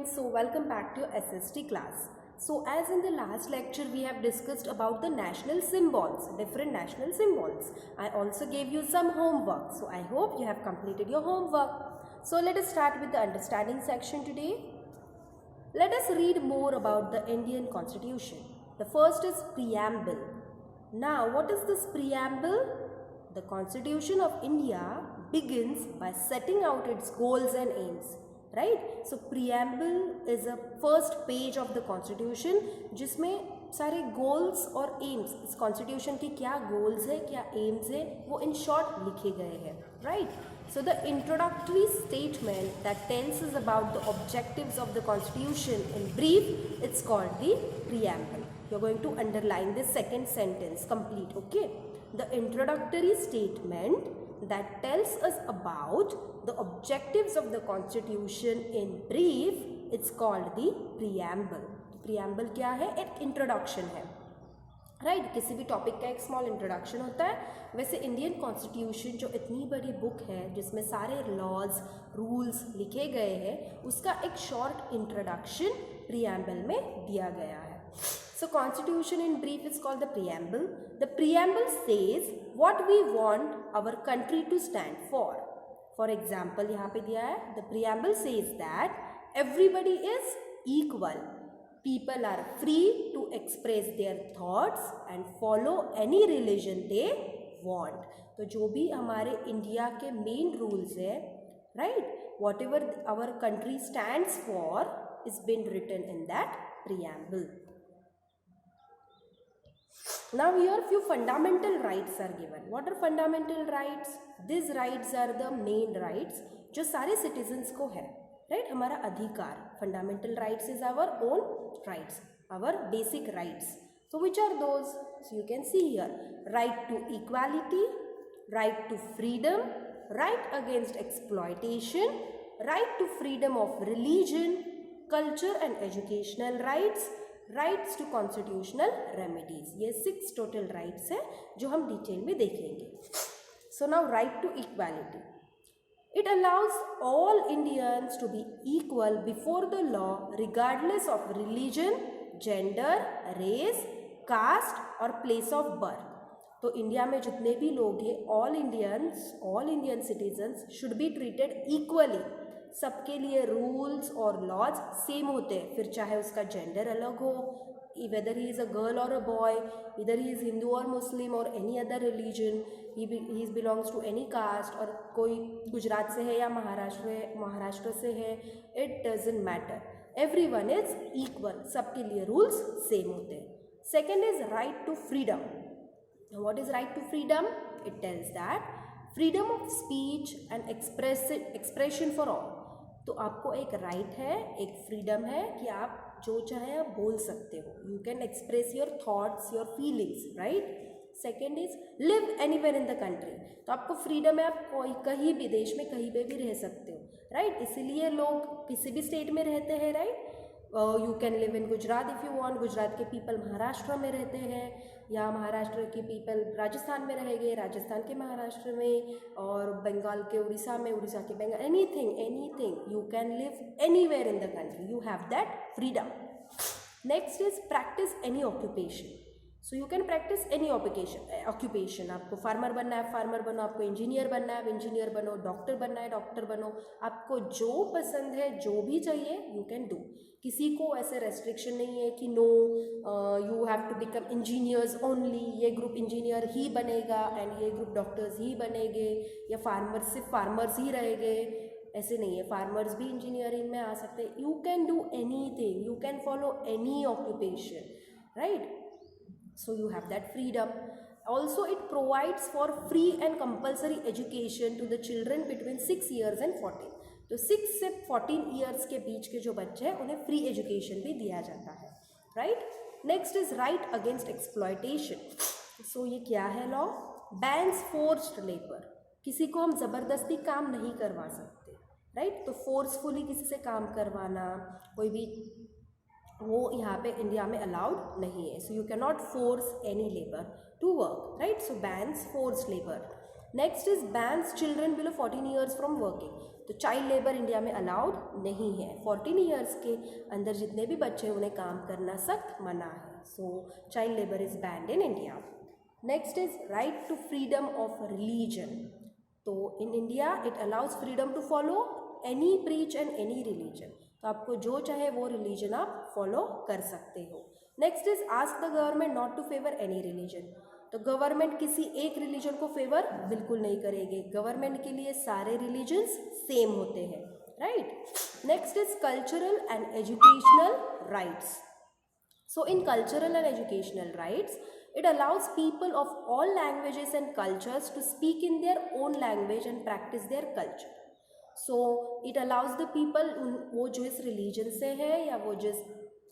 students, so welcome back to your SST class. So as in the last lecture we have discussed about the national symbols, different national symbols. I also gave you some homework, so I hope you have completed your homework. So let us start with the understanding section today. Let us read more about the Indian Constitution. The first is preamble. Now what is this preamble? The Constitution of India begins by setting out its goals and aims. Right? So preamble is a first page of the Constitution जिसमें सारे goals और aims, इस Constitution के क्या goals है, क्या aims है, वो in short लिखे गए हैं. Right? So the introductory statement that tells us about the objectives of the Constitution in brief, it's called the preamble. You're going to underline the second sentence complete. Okay? The introductory statement that tells us about the objectives of the Constitution in brief, it's called the preamble. Preamble क्या है? एक introduction है. Right? किसी भी topic का एक small introduction होता है. वैसे इंडियन कॉन्स्टिट्यूशन जो इतनी बड़ी बुक है जिसमें सारे लॉज रूल्स लिखे गए हैं, उसका एक शॉर्ट इंट्रोडक्शन प्रीएम्बल में दिया गया है. So constitution in brief is called the preamble. The preamble says what we want our country to stand for. For example, यहाँ पे दिया है, the preamble says that everybody is equal. People are free to express their thoughts and follow any religion they want. तो जो भी हमारे India के main rules है, right? Whatever our country stands for is been written in that preamble. Now here few fundamental rights are given. What are fundamental rights? These rights are the main rights जो सारे citizens को है, right? हमारा अधिकार. Fundamental rights is our own rights, our basic rights. So which are those? So you can see here, right to equality, right to freedom, right against exploitation, right to freedom of religion, culture and educational rights, rights to constitutional remedies. ये 6 total rights है जो हम detail में देखेंगे. So now right to equality. It allows all Indians to be equal before the law regardless of religion, gender, race, caste और place of birth. तो India में जितने भी लोग हैं, all Indian citizens should be treated equally. सबके लिए rules और लॉज सेम होते हैं, फिर चाहे उसका जेंडर अलग हो, weather he is a girl और अ बॉय, इधर ही इज़ हिंदू और मुस्लिम और any other religion, he belongs to any caste, और कोई गुजरात से है या महाराष्ट्र से है, it doesn't matter. Everyone is equal, सबके लिए रूल्स सेम होते हैं. Second is right to freedom. What is right to freedom? It tells that freedom of speech and expression for all. तो आपको एक राइट है, एक फ्रीडम है कि आप जो चाहे आप बोल सकते हो. You can express your thoughts, your feelings, right. Second is live anywhere in the country. तो आपको फ्रीडम है, आप कोई कहीं भी देश में कहीं पे भी रह सकते हो, राइट. इसीलिए लोग किसी भी स्टेट में रहते हैं, right. You can live in Gujarat if you want. Gujarat के पीपल महाराष्ट्र में रहते हैं, या महाराष्ट्र के पीपल राजस्थान में रहेंगे, राजस्थान के महाराष्ट्र में, और बंगाल के उड़ीसा में, उड़ीसा के Bengal. Anything you can live anywhere in the country. You have that freedom. Next is practice any occupation. So you can practice any occupation. आपको फार्मर बनना है, फार्मर बनो. आपको इंजीनियर बनना है, इंजीनियर बनो. डॉक्टर बनना है, डॉक्टर बनो. आपको जो पसंद है, जो भी चाहिए, यू कैन डू. किसी को ऐसे रेस्ट्रिक्शन नहीं है कि no you have to become engineers only. ये ग्रुप इंजीनियर ही बनेगा एंड ये ग्रुप डॉक्टर्स ही बनेंगे, या फार्मर्स सिर्फ फार्मर्स ही रहेंगे. ऐसे नहीं है, फार्मर्स भी इंजीनियरिंग में आ सकते हैं. You can do anything, you can follow any occupation, right. So you have that freedom. Also it provides for free and compulsory education to the children between 6 years and 14. तो 6 से 14 years के बीच के जो बच्चे हैं उन्हें फ्री एजुकेशन भी दिया जाता है, right. Next is right against exploitation. So ये क्या है लॉ? Bans forced labour. किसी को हम ज़बरदस्ती काम नहीं करवा सकते, राइट. तो फोर्सफुली किसी से काम करवाना, कोई भी, वो यहाँ पे इंडिया में अलाउड नहीं है. So you can not force any labour to work, right. So bans force labour. Next is bans children below 14 years from working. तो चाइल्ड लेबर इंडिया में अलाउड नहीं है। 14 ईयर्स के अंदर जितने भी बच्चे हैं उन्हें काम करना सख्त मना है। So child labour is banned in India. Next is right to freedom of religion. तो in India it allows freedom to follow any preach and any religion. तो आपको जो चाहे वो रिलीजन आप फॉलो कर सकते हो। Next is ask the government not to favour any religion. तो गवर्नमेंट किसी एक रिलीजन को फेवर बिल्कुल नहीं करेगी। गवर्नमेंट के लिए सारे रिलीजन्स सेम होते हैं, right. Next is cultural and educational rights. So in cultural and educational rights, it allows people of all languages and cultures to speak in their own language and practice their culture. So it allows the people, वो जो इस religion से है या वो जिस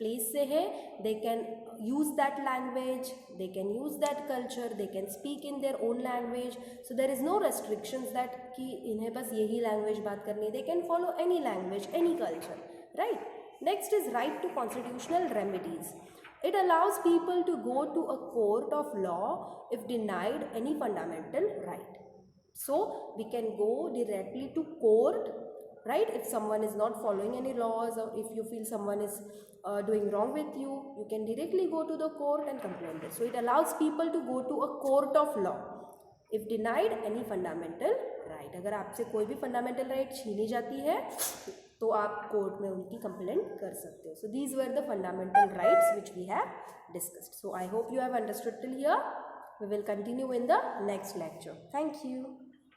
place से है, they can use that language, they can use that culture, they can speak in their own language. So there is no restrictions that कि इन्हें बस यही language बात करनी है. They can follow any language, any culture, right? Next is right to constitutional remedies. It allows people to go to a court of law if denied any fundamental right. So we can go directly to court, right? If someone is not following any laws, or if you feel someone is doing wrong with you, you can directly go to the court and complain this. So it allows people to go to a court of law if denied any fundamental right. अगर आपसे कोई भी fundamental right छीनी जाती है तो आप court में उनकी कंप्लेंट कर सकते हो. So these were the fundamental rights which we have discussed. So I hope you have understood till here. We will continue in the next lecture. Thank you.